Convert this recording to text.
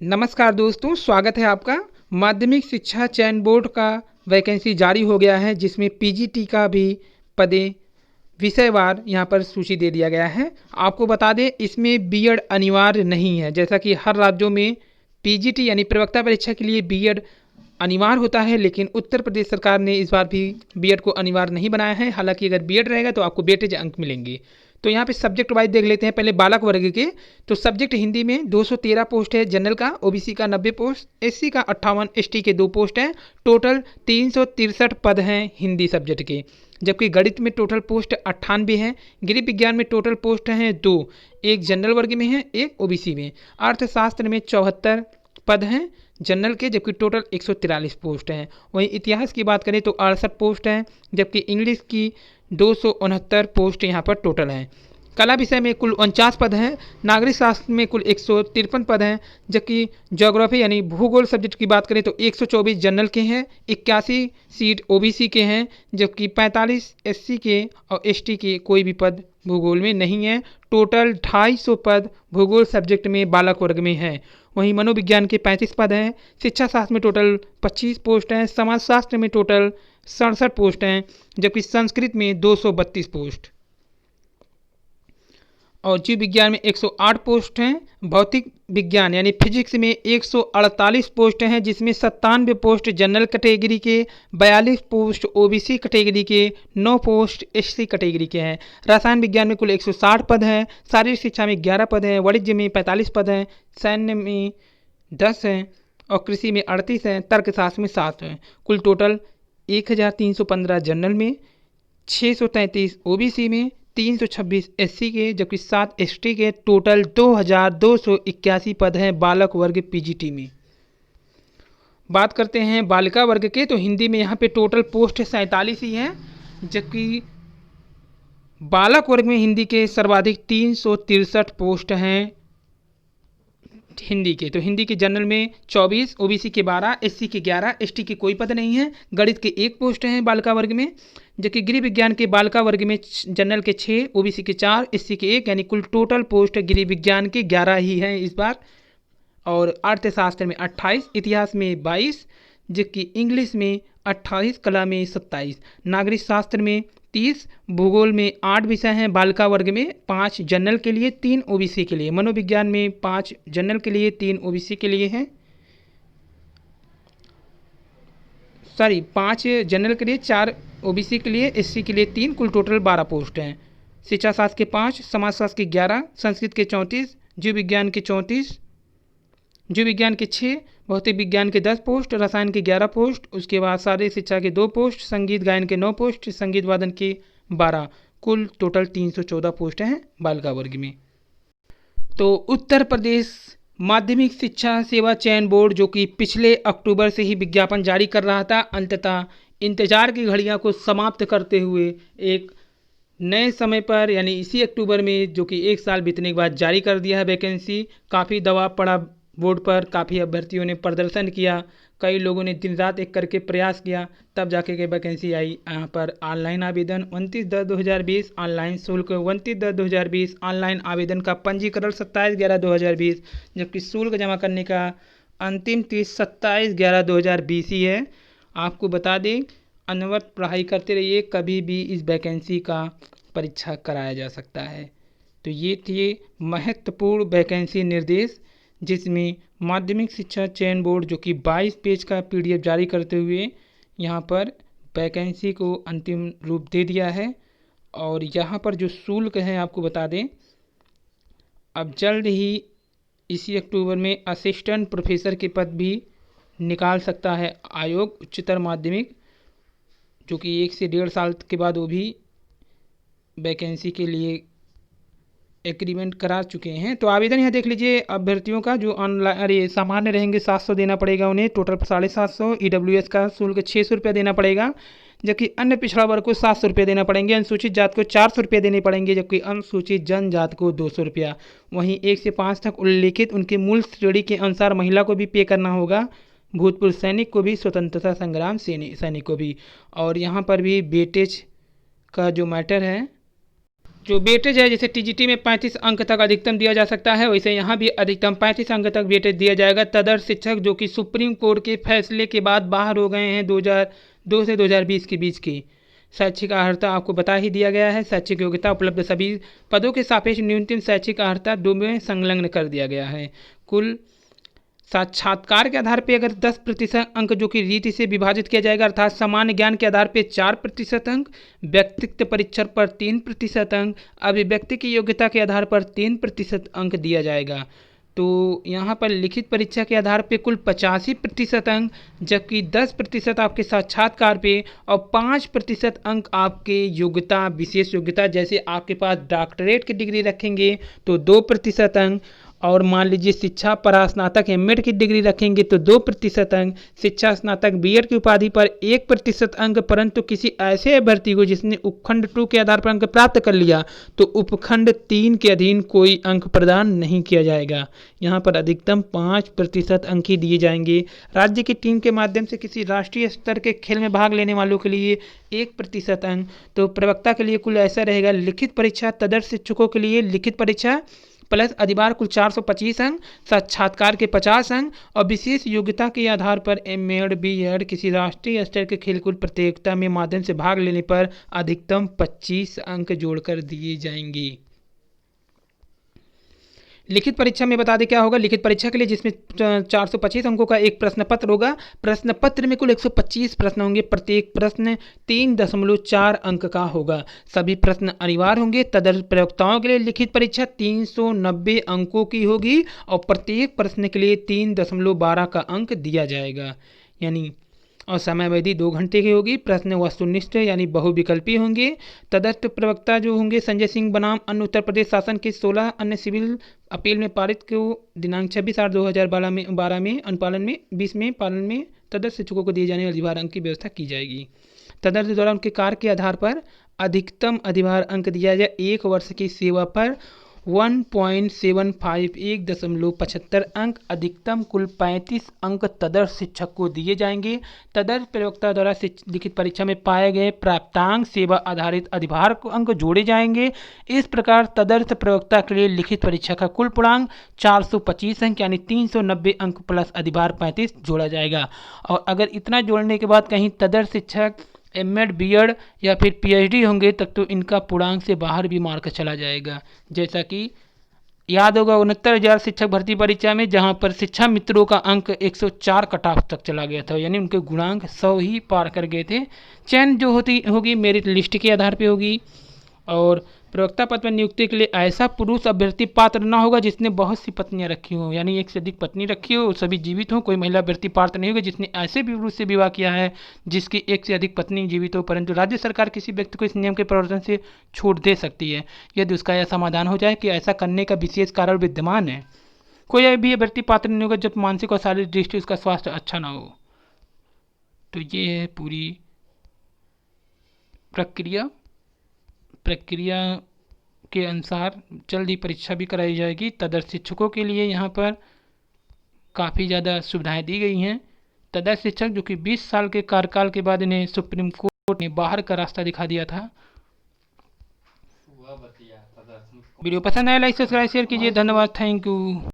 नमस्कार दोस्तों, स्वागत है आपका। माध्यमिक शिक्षा चयन बोर्ड का वैकेंसी जारी हो गया है, जिसमें पीजीटी का भी पदें विषयवार यहाँ पर सूची दे दिया गया है। आपको बता दें, इसमें बीएड अनिवार्य नहीं है। जैसा कि हर राज्यों में पीजीटी यानी प्रवक्ता परीक्षा के लिए बीएड अनिवार्य होता है, लेकिन उत्तर प्रदेश सरकार ने इस बार भी बीएड को अनिवार्य नहीं बनाया है। हालांकि अगर बीएड रहेगा तो आपको वेटेज अंक मिलेंगे। तो यहाँ पे सब्जेक्ट वाइज देख लेते हैं। पहले बालक वर्ग के तो सब्जेक्ट हिंदी में 213 पोस्ट है जनरल का, ओबीसी का 90 पोस्ट, एससी का 58, एसटी के 2 पोस्ट हैं। टोटल 363 पद हैं हिंदी सब्जेक्ट के। जबकि गणित में टोटल पोस्ट 98 हैं। गृह विज्ञान में टोटल पोस्ट हैं 2, एक जनरल वर्ग में है, एक ओबीसी में। अर्थशास्त्र में 74 पद हैं जनरल के, जबकि टोटल 143 पोस्ट हैं। वहीं इतिहास की बात करें तो 68 पोस्ट हैं, जबकि इंग्लिश की 269 पोस्ट यहाँ पर टोटल हैं। कला विषय में कुल 49 पद हैं। नागरिक शास्त्र में कुल 153 पद हैं, जबकि ज्योग्राफी यानी भूगोल सब्जेक्ट की बात करें तो 124 जनरल के हैं, 81 सीट ओबीसी के हैं, जबकि 45 एससी के और एसटी के कोई भी पद भूगोल में नहीं है। टोटल 250 पद भूगोल सब्जेक्ट में बालक वर्ग में है। वहीं मनोविज्ञान के 35 पद हैं। शिक्षा शास्त्र में टोटल 25 पोस्ट हैं। समाजशास्त्र में टोटल 67 पोस्ट हैं, जबकि संस्कृत में 232 पोस्ट और जीव विज्ञान में 108 पोस्ट हैं। भौतिक विज्ञान यानी फिजिक्स में 148 पोस्ट हैं, जिसमें 97 पोस्ट जनरल कैटेगरी के, 42 पोस्ट ओबीसी कैटेगरी के, 9 पोस्ट एससी कैटेगरी के हैं। रसायन विज्ञान में कुल 160 पद हैं। शारीरिक शिक्षा में 11 पद हैं। वाणिज्य में 45 पद हैं। सैन्य में 10 हैं और कृषि में 38 हैं। तर्कशास्त्र में 7 हैं। कुल टोटल 1315 जनरल में, 633 ओबीसी में, 326 एससी के, जबकि 7 एसटी के। टोटल 2281 पद हैं बालक वर्ग पीजीटी में। बात करते हैं बालिका वर्ग के तो हिंदी में यहाँ पे टोटल पोस्ट 47 ही हैं, जबकि बालक वर्ग में हिंदी के सर्वाधिक 363 पोस्ट हैं हिंदी के। तो हिंदी के जनरल में 24, ओबीसी के 12, एससी के 11, एसटी के कोई पद नहीं है। गणित के 1 पोस्ट हैं बालिका वर्ग में, जबकि गृह विज्ञान के बालिका वर्ग में जनरल के 6, ओबीसी के 4, एससी के 1, यानी कुल टोटल पोस्ट गृह विज्ञान के 11 ही हैं इस बार। और अर्थशास्त्र में 28, इतिहास में 22, जबकि इंग्लिश में 28, कला में 27, नागरिक शास्त्र में 30, भूगोल में 8 विषय हैं बालिका वर्ग में, 5 जनरल के लिए, 3 ओबीसी के लिए। मनोविज्ञान में 5 जनरल के लिए, 3 ओबीसी के लिए हैं। 5 जनरल के लिए, 4 ओबीसी के लिए, एससी के लिए 3, कुल टोटल 12 पोस्ट हैं। शिक्षा शास्त्र के 5, समाजशास्त्र के 11, संस्कृत के 34, जीव विज्ञान के 34, जीव विज्ञान के 6, भौतिक विज्ञान के 10 पोस्ट, रसायन के 11 पोस्ट, उसके बाद शारीरिक शिक्षा के 2 पोस्ट, संगीत गायन के 9 पोस्ट, संगीत वादन के 12, कुल टोटल 314 पोस्ट हैं बालिका वर्ग में। तो उत्तर प्रदेश माध्यमिक शिक्षा सेवा चयन बोर्ड, जो कि पिछले अक्टूबर से ही विज्ञापन जारी कर रहा था, अंततः इंतजार की घड़ियां को समाप्त करते हुए एक नए समय पर यानी इसी अक्टूबर में, जो कि 1 साल बीतने के बाद जारी कर दिया है वैकेंसी। काफ़ी दबाव पड़ा बोर्ड पर, काफ़ी अभ्यर्थियों ने प्रदर्शन किया, कई लोगों ने दिन रात एक करके प्रयास किया, तब जाके के वैकेंसी आई। यहाँ पर ऑनलाइन आवेदन 29/10/2020, ऑनलाइन शुल्क 29/10/2020, ऑनलाइन आवेदन का पंजीकरण 27/11/2020, जबकि शुल्क जमा करने का अंतिम तिथि 27/11/2020 ही है। आपको बता दें, अनवरत पढ़ाई करते रहिए, कभी भी इस वैकेंसी का परीक्षा कराया जा सकता है। तो ये थे महत्वपूर्ण वैकेंसी निर्देश, जिसमें माध्यमिक शिक्षा चयन बोर्ड, जो कि 22 पेज का पीडीएफ जारी करते हुए यहाँ पर वैकेंसी को अंतिम रूप दे दिया है। और यहाँ पर जो शुल्क है आपको बता दें, अब जल्द ही इसी अक्टूबर में असिस्टेंट प्रोफेसर के पद भी निकाल सकता है आयोग उच्चतर माध्यमिक, जो कि 1 से 1.5 साल के बाद वो भी वैकेंसी के लिए एग्रीमेंट करा चुके हैं। तो आवेदन यहाँ देख लीजिए अभ्यर्थियों का, जो ऑनलाइन सामान्य रहेंगे 700 देना पड़ेगा उन्हें, टोटल 750। ईडब्ल्यूएस का शुल्क 600 रुपया देना पड़ेगा, जबकि अन्य पिछड़ा वर्ग को 700 रुपये देना पड़ेंगे। अनुसूचित जात को 400 रुपये देने पड़ेंगे, जबकि अनुसूचित जनजात को 200 रुपया। वहीं 1 से 5 तक उल्लिखित उनके मूल श्रेणी के अनुसार महिला को भी पे करना होगा, भूतपूर्व सैनिक को भी, स्वतंत्रता संग्राम सैनिक को भी। और यहाँ पर भी वेटेज का जो मैटर है जो वेटेज है, जैसे टीजीटी में 35 अंक तक अधिकतम दिया जा सकता है, वैसे यहाँ भी अधिकतम 35 अंक तक वेटेज दिया जाएगा। तदर्थ शिक्षक जो कि सुप्रीम कोर्ट के फैसले के बाद बाहर हो गए हैं 2002 से 2020 के बीच की। शैक्षिक अर्हता आपको बता ही दिया गया है। शैक्षिक योग्यता उपलब्ध सभी पदों के सापेक्ष न्यूनतम शैक्षिक अर्हता 2 में संलग्न कर दिया गया है। कुल साक्षात्कार के आधार पर अगर 10% अंक जो कि रीति से विभाजित किया जाएगा, अर्थात सामान्य ज्ञान के आधार पर 4% अंक, व्यक्तित्व परीक्षण पर 3% अंक, अभिव्यक्ति की योग्यता के आधार पर 3% अंक दिया जाएगा। तो यहाँ पर लिखित परीक्षा के आधार पे कुल 85% अंक, जबकि 10% आपके साक्षात्कार पे और 5% अंक आपके योग्यता, विशेष योग्यता, जैसे आपके पास डॉक्टरेट की डिग्री रखेंगे तो 2% अंक, और मान लीजिए शिक्षा परास्नातक एमएड की डिग्री रखेंगे तो 2% अंक, शिक्षा स्नातक बीएड की उपाधि पर 1% अंक। परंतु किसी ऐसे अभ्यर्थी को जिसने उपखंड 2 के आधार पर अंक प्राप्त कर लिया तो उपखंड 3 के अधीन कोई अंक प्रदान नहीं किया जाएगा। यहाँ पर अधिकतम 5% अंक ही दिए जाएंगे। राज्य की टीम के माध्यम से किसी राष्ट्रीय स्तर के खेल में भाग लेने वालों के लिए 1% अंक। तो प्रवक्ता के लिए कुल ऐसा रहेगा, लिखित परीक्षा तदर्थ शिक्षकों के लिए लिखित परीक्षा प्लस अधिभार कुल 425 अंक, साक्षात्कार के 50 अंक और विशेष योग्यता के आधार पर एमएड बीएड किसी राष्ट्रीय स्तर के खेलकूद प्रतियोगिता में माध्यम से भाग लेने पर अधिकतम 25 अंक जोड़कर दिए जाएंगे। लिखित परीक्षा में बता दें क्या होगा। लिखित परीक्षा के लिए जिसमें 425 अंकों का एक प्रश्न पत्र होगा। प्रश्न पत्र में कुल 125 प्रश्न होंगे। प्रत्येक प्रश्न 3.4 अंक का होगा। सभी प्रश्न अनिवार्य होंगे। तदर्थ प्रयोक्ताओं के लिए लिखित परीक्षा 390 अंकों की होगी और प्रत्येक प्रश्न के लिए 3.12 का अंक दिया जाएगा, यानी और समय अवधि 2 घंटे की होगी। प्रश्न वस्तुनिष्ठ यानी बहुविकल्पी होंगे। तदर्थ प्रवक्ता जो होंगे संजय सिंह बनाम अन्य उत्तर प्रदेश शासन के 16 अन्य सिविल अपील में पारित को दिनांक 26/8/2012 में अनुपालन में 20 में पालन में तदर्थ शिक्षकों को दिए जाने वाले अधिभार अंक की व्यवस्था की जाएगी। तदर्थ द्वारा उनके कार्य के आधार पर अधिकतम अधिभार अंक दिया जाए। 1 वर्ष की सेवा पर 1.75 1.75 अंक, अधिकतम कुल 35 अंक तदर्थ शिक्षक को दिए जाएंगे। तदर्थ प्रवक्ता द्वारा लिखित परीक्षा में पाए गए प्राप्तांक सेवा आधारित अधिभार को अंक जोड़े जाएंगे। इस प्रकार तदर्थ प्रवक्ता के लिए लिखित परीक्षा का कुल पूर्णांक 425 अंक यानी 390 अंक प्लस अधिभार 35 जोड़ा जाएगा। और अगर इतना जोड़ने के बाद कहीं तदर्थ शिक्षक एमएड बीएड या फिर पीएचडी होंगे तब तो इनका पूर्णांक से बाहर भी मार्क चला जाएगा। जैसा कि याद होगा 69,000 शिक्षक भर्ती परीक्षा में जहां पर शिक्षा मित्रों का अंक 104 कट ऑफ तक चला गया था, यानी उनके गुणांक 100 ही पार कर गए थे। चयन जो होगी मेरिट लिस्ट के आधार पर होगी और प्रवक्ता पद पर नियुक्ति के लिए ऐसा पुरुष अभ्यर्थी पात्र न होगा जिसने बहुत सी पत्नियां रखी हो, यानी एक से अधिक पत्नी रखी हो, सभी जीवित हो। कोई महिला अभ्यर्थी पात्र नहीं होगा जिसने ऐसे भी पुरुष से विवाह किया है जिसकी एक से अधिक पत्नी जीवित हो। परंतु राज्य सरकार किसी व्यक्ति को इस नियम के प्रवर्तन से छूट दे सकती है यदि उसका यह समाधान हो जाए कि ऐसा करने का विशेष कारण विद्यमान है। कोई भी अभ्यर्थी पात्र नहीं होगा जब मानसिक और शारीरिक दृष्टि उसका स्वास्थ्य अच्छा ना हो। तो ये है पूरी प्रक्रिया के अनुसार जल्द ही परीक्षा भी कराई जाएगी। तदर्थ शिक्षकों के लिए यहाँ पर काफ़ी ज़्यादा सुविधाएं दी गई हैं। तदर्थ शिक्षक जो कि 20 साल के कार्यकाल के बाद इन्हें सुप्रीम कोर्ट ने बाहर का रास्ता दिखा दिया था। वीडियो पसंद आया लाइक सब्सक्राइब शेयर कीजिए। धन्यवाद, थैंक यू।